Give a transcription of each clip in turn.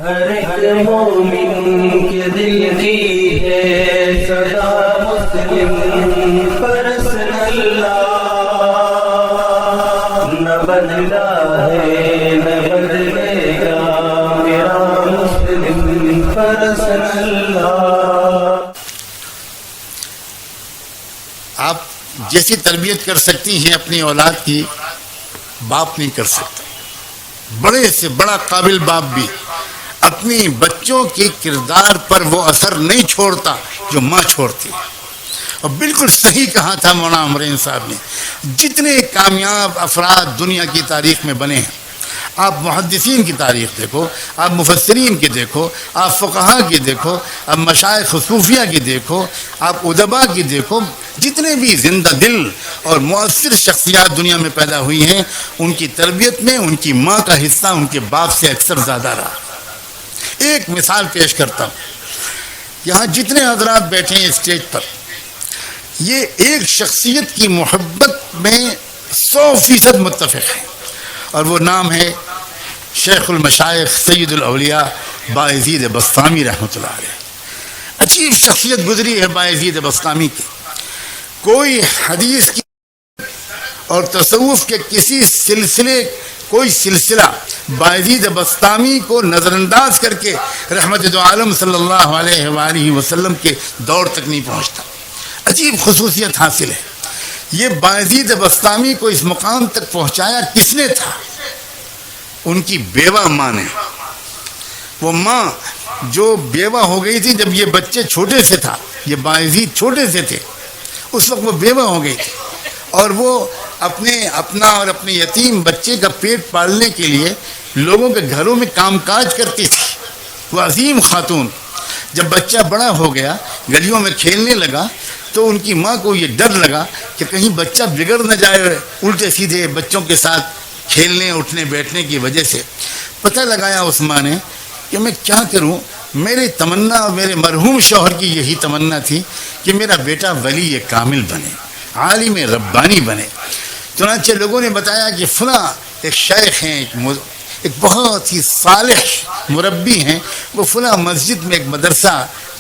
ہر ایک مومن کے دل کی ہے صدا مسلم پرسنل نہ بدلا ہے نہ بدلے گا میرا مسلم پرسنل۔ آپ جیسی تربیت کر سکتی ہیں اپنی اولاد کی، باپ نہیں کر سکتا۔ بڑے سے بڑا قابل باپ بھی اپنی بچوں کے کردار پر وہ اثر نہیں چھوڑتا جو ماں چھوڑتی ہے۔ اور بالکل صحیح کہا تھا مولانا عمرین صاحب نے، جتنے کامیاب افراد دنیا کی تاریخ میں بنے ہیں، آپ محدثین کی تاریخ دیکھو، آپ مفسرین کی دیکھو، آپ فقہا کی دیکھو، آپ مشائخ صوفیہ کی دیکھو، آپ ادبا کی دیکھو، جتنے بھی زندہ دل اور مؤثر شخصیات دنیا میں پیدا ہوئی ہیں، ان کی تربیت میں ان کی ماں کا حصہ ان کے باپ سے اکثر زیادہ رہا۔ ایک مثال پیش کرتا ہوں، یہاں جتنے حضرات بیٹھے ہیں اسٹیج پر، یہ ایک شخصیت کی محبت میں 100% متفق ہیں، اور وہ نام ہے شیخ المشائخ سید الاولیاء بایزید بسطامی رحمۃ اللہ علیہ۔ عجیب شخصیت گزری ہے بایزید بسطامی کی۔ کوئی حدیث کی اور تصوف کے کسی کوئی سلسلہ بایزید بسطامی کو نظر انداز کر کے رحمت دو عالم صلی اللہ علیہ وآلہ وسلم کے دور تک نہیں پہنچتا۔ عجیب خصوصیت حاصل ہے۔ یہ بایزید بسطامی کو اس مقام تک پہنچایا کس نے تھا؟ ان کی بیوہ ماں نے۔ وہ ماں جو بیوہ ہو گئی تھی جب یہ بچے چھوٹے سے تھا، یہ بایزید چھوٹے سے تھے، اس وقت وہ بیوہ ہو گئی تھی، اور وہ اپنا اور اپنے یتیم بچے کا پیٹ پالنے کے لیے لوگوں کے گھروں میں کام کاج کرتی تھی۔ وہ عظیم خاتون جب بچہ بڑا ہو گیا، گلیوں میں کھیلنے لگا، تو ان کی ماں کو یہ ڈر لگا کہ کہیں بچہ بگڑ نہ جائے الٹے سیدھے بچوں کے ساتھ کھیلنے اٹھنے بیٹھنے کی وجہ سے۔ پتہ لگایا اس ماں نے کہ میں کیا کروں، میری تمنا اور میرے مرحوم شوہر کی یہی تمنا تھی کہ میرا بیٹا ولی کامل بنے، عالم ربانی بنے۔ چنانچہ لوگوں نے بتایا کہ فلاں ایک شیخ ہیں، ایک بہت ہی صالح مربی ہیں، وہ فلاں مسجد میں ایک مدرسہ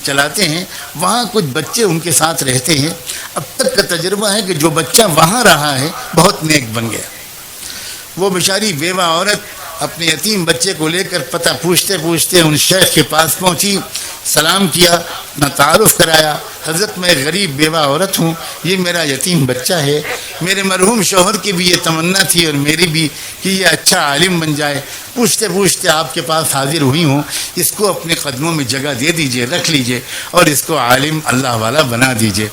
چلاتے ہیں، وہاں کچھ بچے ان کے ساتھ رہتے ہیں۔ اب تک کا تجربہ ہے کہ جو بچہ وہاں رہا ہے بہت نیک بن گیا۔ وہ بیچاری بیوہ عورت اپنے یتیم بچے کو لے کر پتہ پوچھتے پوچھتے ان شیخ کے پاس پہنچی، سلام کیا، اپنا تعارف کرایا، حضرت میں غریب بیوہ عورت ہوں، یہ میرا یتیم بچہ ہے، میرے مرحوم شوہر کی بھی یہ تمنا تھی اور میری بھی کہ یہ اچھا عالم بن جائے، پوچھتے پوچھتے آپ کے پاس حاضر ہوئی ہوں، اس کو اپنے قدموں میں جگہ دے دیجئے، رکھ لیجئے، اور اس کو عالم اللہ والا بنا دیجئے۔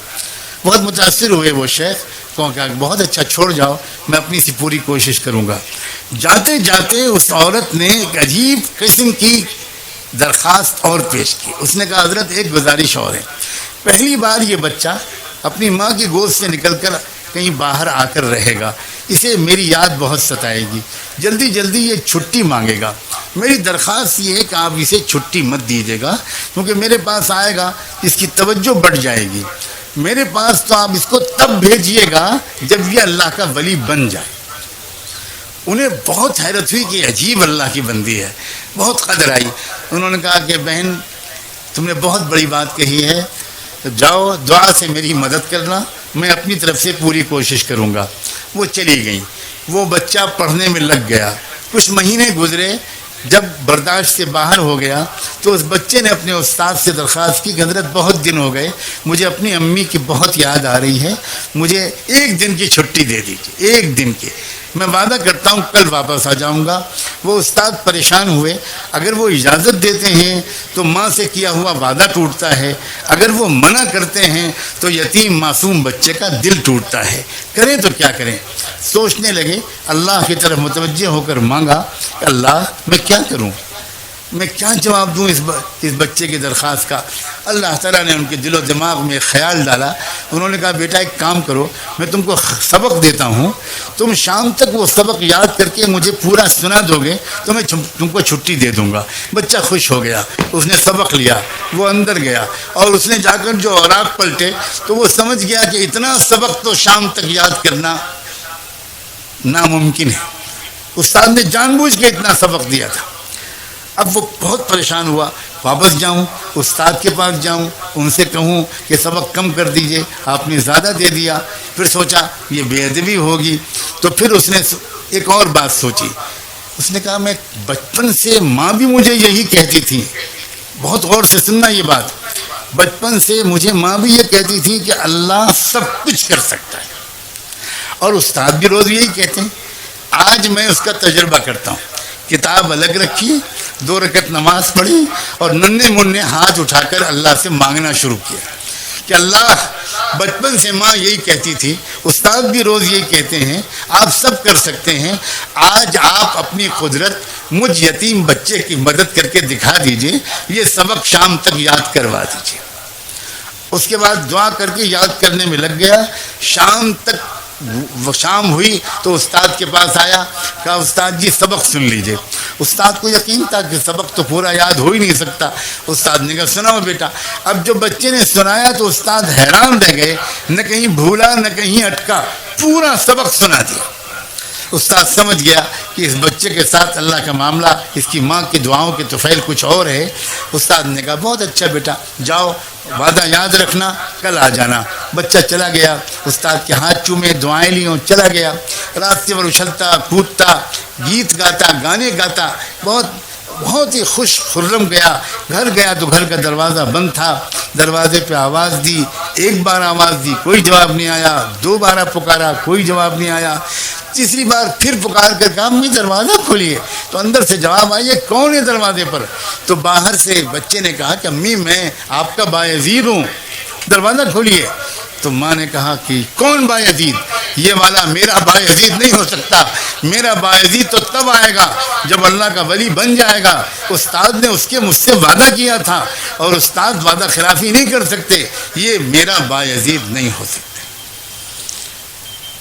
بہت متاثر ہوئے وہ شیخ، کہا بہت اچھا، چھوڑ جاؤ، میں اپنی سی پوری کوشش کروں گا۔ جاتے جاتے اس عورت نے ایک عجیب قسم کی درخواست اور پیش کی۔ اس نے کہا حضرت ایک گزارش اور ہے، پہلی بار یہ بچہ اپنی ماں کی گود سے نکل کر کہیں باہر آ کر رہے گا، اسے میری یاد بہت ستائے گی، جلدی جلدی یہ چھٹی مانگے گا، میری درخواست یہ ہے کہ آپ اسے چھٹی مت دیجیے گا، کیونکہ میرے پاس آئے گا اس کی توجہ بڑھ جائے گی، میرے پاس تو آپ اس کو تب بھیجیے گا جب یہ اللہ کا ولی بن جائے۔ انہیں بہت حیرت ہوئی کہ عجیب اللہ کی بندی ہے، بہت قدر آئی۔ انہوں نے کہا کہ بہن تم نے بہت بڑی بات کہی ہے، تو جاؤ دعا سے میری مدد کرنا، میں اپنی طرف سے پوری کوشش کروں گا۔ وہ چلی گئیں، وہ بچہ پڑھنے میں لگ گیا، کچھ مہینے گزرے، جب برداشت سے باہر ہو گیا تو اس بچے نے اپنے استاد سے درخواست کی کہ حضرت بہت دن ہو گئے، مجھے اپنی امی کی بہت یاد آ رہی ہے، مجھے ایک دن کی چھٹی دے دیجیے، ایک دن کی، میں وعدہ کرتا ہوں کل واپس آ جاؤں گا۔ وہ استاد پریشان ہوئے، اگر وہ اجازت دیتے ہیں تو ماں سے کیا ہوا وعدہ ٹوٹتا ہے، اگر وہ منع کرتے ہیں تو یتیم معصوم بچے کا دل ٹوٹتا ہے، کریں تو کیا کریں۔ سوچنے لگے، اللہ کی طرف متوجہ ہو کر مانگا کہ اللہ میں کیا کروں، میں کیا جواب دوں اس بچے کی درخواست کا۔ اللہ تعالیٰ نے ان کے دل و دماغ میں خیال ڈالا، انہوں نے کہا بیٹا ایک کام کرو، میں تم کو سبق دیتا ہوں، تم شام تک وہ سبق یاد کر کے مجھے پورا سنا دو گے تو میں تم کو چھٹی دے دوں گا۔ بچہ خوش ہو گیا، اس نے سبق لیا، وہ اندر گیا اور اس نے جا کر جو اوراق پلٹے تو وہ سمجھ گیا کہ اتنا سبق تو شام تک یاد کرنا ناممکن ہے، استاد نے جان بوجھ کے اتنا سبق دیا تھا۔ اب وہ بہت پریشان ہوا، واپس جاؤں استاد کے پاس جاؤں، ان سے کہوں کہ سبق کم کر دیجئے، آپ نے زیادہ دے دیا. پھر سوچا یہ بے ادبی ہوگی، تو پھر اس نے ایک اور بات سوچی. اس نے کہا میں بچپن سے ماں بھی مجھے یہی کہتی تھی، بہت غور سے سننا یہ بات، بچپن سے مجھے ماں بھی یہ کہتی تھی کہ اللہ سب کچھ کر سکتا ہے، اور استاد بھی روز یہی کہتے ہیں. آج میں اس کا تجربہ کرتا ہوں. کتاب الگ رکھی، 2 رکعت نماز پڑھی اور ننھے منھے ہاتھ اٹھا کر اللہ سے مانگنا شروع کیا کہ اللہ، بچپن سے ماں یہی کہتی تھی، استاد بھی روز یہی کہتے ہیں، آپ سب کر سکتے ہیں، آج آپ اپنی قدرت مجھ یتیم بچے کی مدد کر کے دکھا دیجئے، یہ سبق شام تک یاد کروا دیجئے. اس کے بعد دعا کر کے یاد کرنے میں لگ گیا. شام تک شام ہوئی تو استاد کے پاس آیا، کہا استاد جی سبق سن لیجئے. استاد کو یقین تھا کہ سبق تو پورا یاد ہو ہی نہیں سکتا. استاد نے کہا سناؤ بیٹا. اب جو بچے نے سنایا تو استاد حیران رہ گئے، نہ کہیں بھولا نہ کہیں اٹکا، پورا سبق سنا دیا. استاد سمجھ گیا کہ اس بچے کے ساتھ اللہ کا معاملہ، اس کی ماں کی دعاؤں کے طفیل کچھ اور ہے. استاد نے کہا بہت اچھا بیٹا، جاؤ وعدہ یاد رکھنا، کل آ جانا. بچہ چلا گیا، استاد کے ہاتھ چومے، دعائیں لیوں، چلا گیا. راستے پر اچھلتا کودتا، گیت گاتا، گانے گاتا، بہت ہی خوش خرم گیا. گھر گیا تو گھر کا دروازہ بند تھا. دروازے پہ آواز دی، 1 بار آواز دی، کوئی جواب نہیں آیا. 2 بار پکارا، کوئی جواب نہیں آیا. تیسری بار پھر پکار کر کہا امی دروازہ کھولیے. تو اندر سے جواب آئی کون ہے دروازے پر؟ تو باہر سے بچے نے کہا کہ امی میں آپ کا بایزید ہوں، دروازہ کھولیے. تو ماں نے کہا کہ کون بایزید؟ یہ والا میرا بایزید نہیں ہو سکتا، میرا بایزید تو تب آئے گا جب اللہ کا ولی بن جائے گا. استاد نے مجھ سے وعدہ کیا تھا، اور استاد وعدہ خلافی نہیں کر سکتے، یہ میرا بایزید نہیں ہو سکتا.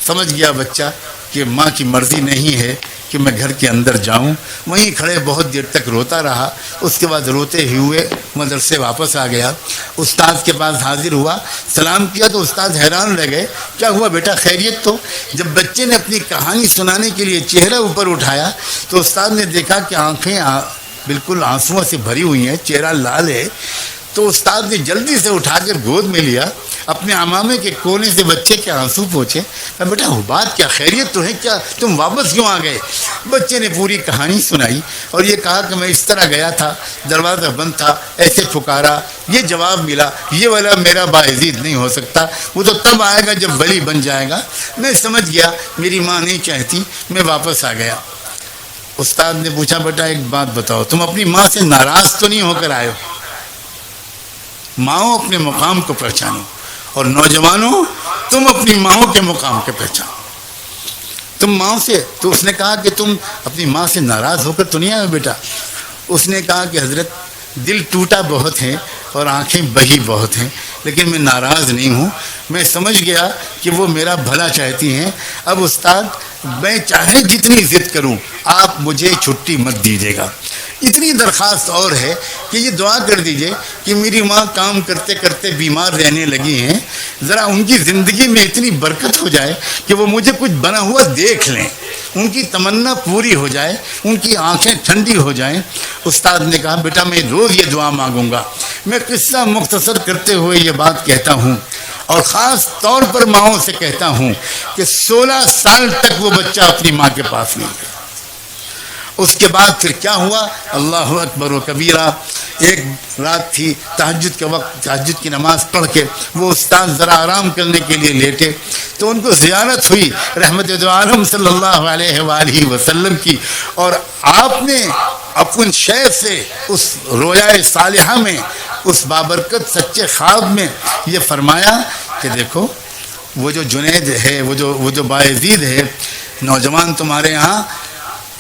سمجھ گیا بچہ کہ ماں کی مرضی نہیں ہے کہ میں گھر کے اندر جاؤں. وہیں کھڑے بہت دیر تک روتا رہا. اس کے بعد روتے ہی ہوئے مدرسے واپس آ گیا. استاد کے پاس حاضر ہوا، سلام کیا تو استاد حیران رہ گئے، کیا ہوا بیٹا خیریت؟ تو جب بچے نے اپنی کہانی سنانے کے لیے چہرہ اوپر اٹھایا تو استاد نے دیکھا کہ آنکھیں بالکل آنسوؤں سے بھری ہوئی ہیں، چہرہ لال ہے. تو استاد نے جلدی سے اٹھا کر گود میں لیا، اپنے عمامے کے کونے سے بچے کے آنسو پوچھے. بیٹا بات کیا، خیریت تو ہے کیا، تم واپس کیوں آ گئے؟ بچے نے پوری کہانی سنائی اور یہ کہا کہ میں اس طرح گیا تھا، دروازہ بند تھا، ایسے پکارا، یہ جواب ملا، یہ والا میرا باعزید نہیں ہو سکتا، وہ تو تب آئے گا جب ولی بن جائے گا. میں سمجھ گیا میری ماں نہیں چاہتی، میں واپس آ گیا. استاد نے پوچھا بیٹا ایک بات بتاؤ، تم اپنی ماں سے ناراض تو نہیں ہو کر آئے ہو؟ ماؤں اپنے مقام کو پہچانو، اور نوجوانوں تم اپنی ماؤں کے مقام کے پہچانو. تم ماؤں سے، تو اس نے کہا کہ تم اپنی ماں سے ناراض ہو کر تو نہیں آئے بیٹا. اس نے کہا کہ حضرت دل ٹوٹا بہت ہے اور آنکھیں بہی بہت ہیں، لیکن میں ناراض نہیں ہوں. میں سمجھ گیا کہ وہ میرا بھلا چاہتی ہیں. اب استاد میں چاہے جتنی ضد کروں آپ مجھے چھٹی مت دیجیے گا. اتنی درخواست اور ہے کہ یہ دعا کر دیجئے کہ میری ماں کام کرتے کرتے بیمار رہنے لگی ہیں، ذرا ان کی زندگی میں اتنی برکت ہو جائے کہ وہ مجھے کچھ بنا ہوا دیکھ لیں، ان کی تمنا پوری ہو جائے، ان کی آنکھیں ٹھنڈی ہو جائیں. استاد نے کہا بیٹا میں روز یہ دعا مانگوں گا. میں قصہ مختصر کرتے ہوئے یہ بات کہتا ہوں، اور خاص طور پر ماؤں سے کہتا ہوں کہ 16 سال تک وہ بچہ اپنی ماں کے پاس نہیں گیا. اس کے بعد پھر کیا ہوا؟ اللہ اکبر و کبیرہ. ایک رات تھی، تہجد کے وقت، تہجد کی نماز پڑھ کے وہ استاد ذرا آرام کرنے کے لیے لیٹے تو ان کو زیارت ہوئی رحمت دو عالم صلی اللہ علیہ وآلہ وسلم کی، اور آپ نے اپن شیخ سے اس رویا صالحہ میں، اس بابرکت سچے خواب میں یہ فرمایا کہ دیکھو وہ جو جنید ہے، وہ جو باعزید ہے، نوجوان تمہارے ہاں،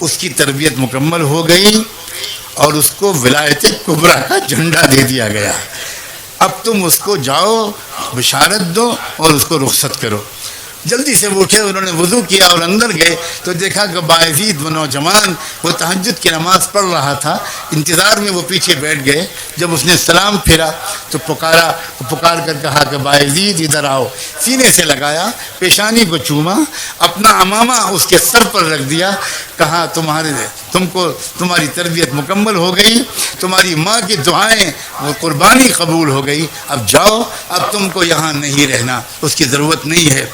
اس کی تربیت مکمل ہو گئی اور اس کو ولایت کبریٰ کا جھنڈا دے دیا گیا. اب تم اس کو جاؤ بشارت دو اور اس کو رخصت کرو. جلدی سے وہ اٹھے, انہوں نے وضو کیا اور اندر گئے تو دیکھا کہ باعزید وہ نوجوان وہ تہجد کی نماز پڑھ رہا تھا. انتظار میں وہ پیچھے بیٹھ گئے. جب اس نے سلام پھیرا تو پکار کر کہا کہ باعزید ادھر آؤ. سینے سے لگایا, پیشانی کو چوما, اپنا عمامہ اس کے سر پر رکھ دیا. کہا تمہاری تربیت مکمل ہو گئی, تمہاری ماں کی دعائیں وہ قربانی قبول ہو گئی, اب جاؤ, اب تم کو یہاں نہیں رہنا, اس کی ضرورت نہیں ہے.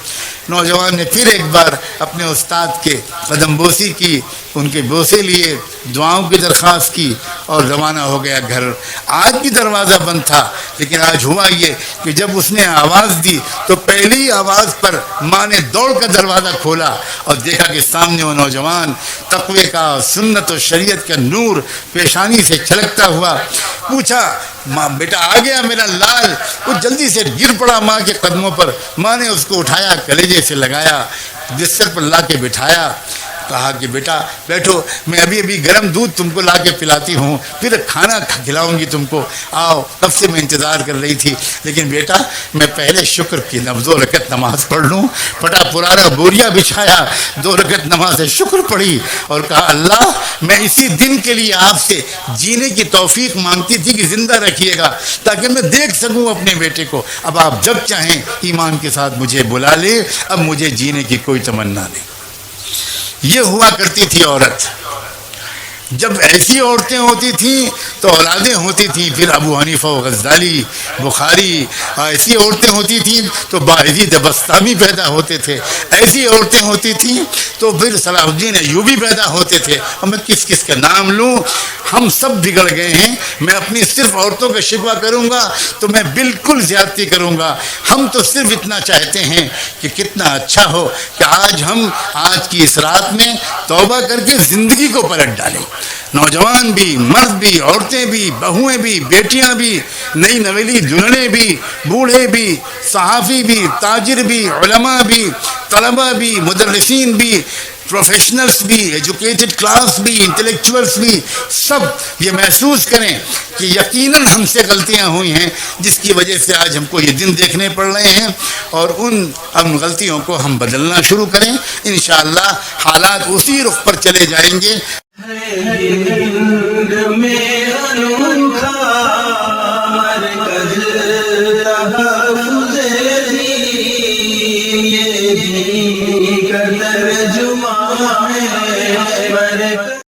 نوجوان نے پھر ایک بار اپنے استاد کے قدم بوسی کی, ان کے بوسے لیے, دعاؤں کی درخواست کی اور روانہ ہو گیا گھر. آج بھی دروازہ بند تھا, لیکن آج ہوا یہ کہ جب اس نے آواز دی تو پہلی آواز پر ماں نے دوڑ کر دروازہ کھولا اور دیکھا کہ سامنے وہ نوجوان تقوی کا, سنت و شریعت کا نور پیشانی سے چھلکتا ہوا. پوچھا, ماں بیٹا آ گیا میرا لال؟ وہ جلدی سے گر پڑا ماں کے قدموں پر. ماں نے اس کو اٹھایا, کلیجے سے لگایا, بستر پر لا کے بٹھایا. کہا کہ بیٹا بیٹھو, میں ابھی گرم دودھ تم کو لا کے پلاتی ہوں, پھر کھانا کھلاؤں گی تم کو, آؤ. کب سے میں انتظار کر رہی تھی, لیکن بیٹا میں پہلے شکر کی 2 رکعت نماز پڑھ لوں. پٹا پرانا بوریا بچھایا, 2 رکعت نماز شکر پڑھی اور کہا اللہ میں اسی دن کے لیے آپ سے جینے کی توفیق مانگتی تھی کہ زندہ رکھیے گا تاکہ میں دیکھ سکوں اپنے بیٹے کو. اب آپ جب چاہیں ایمان کے ساتھ مجھے بلا لے, اب مجھے جینے کی کوئی تمنا نہیں. یہ ہوا کرتی تھی عورت. جب ایسی عورتیں ہوتی تھیں تو اولادیں ہوتی تھیں. پھر ابو حنیفہ و غزالی, بخاری, ایسی عورتیں ہوتی تھیں تو باعزید بسطامی پیدا ہوتے تھے. ایسی عورتیں ہوتی تھیں تو پھر صلاح الدین ایوبی پیدا ہوتے تھے. اور میں کس کس کا نام لوں, ہم سب بگڑ گئے ہیں. میں اپنی صرف عورتوں کا شکوہ کروں گا تو میں بالکل زیادتی کروں گا. ہم تو صرف اتنا چاہتے ہیں کہ کتنا اچھا ہو کہ آج کی اس رات میں توبہ کر کے زندگی کو پلٹ ڈالیں. نوجوان بھی, مرد بھی, عورتیں بھی, بہویں بھی, بیٹیاں بھی, نئی نویلی دلہنیں بھی, بوڑھے بھی, صحافی بھی, تاجر بھی, علماء بھی, طلبہ بھی, مدرسین بھی, پروفیشنلز بھی, ایجوکیٹڈ کلاس بھی, انٹلیکچوئلز بھی, سب یہ محسوس کریں کہ یقیناً ہم سے غلطیاں ہوئی ہیں جس کی وجہ سے آج ہم کو یہ دن دیکھنے پڑ رہے ہیں, اور ان غلطیوں کو ہم بدلنا شروع کریں. انشاءاللہ حالات اسی رخ پر چلے جائیں گے. ہند میں انوکھا مرکز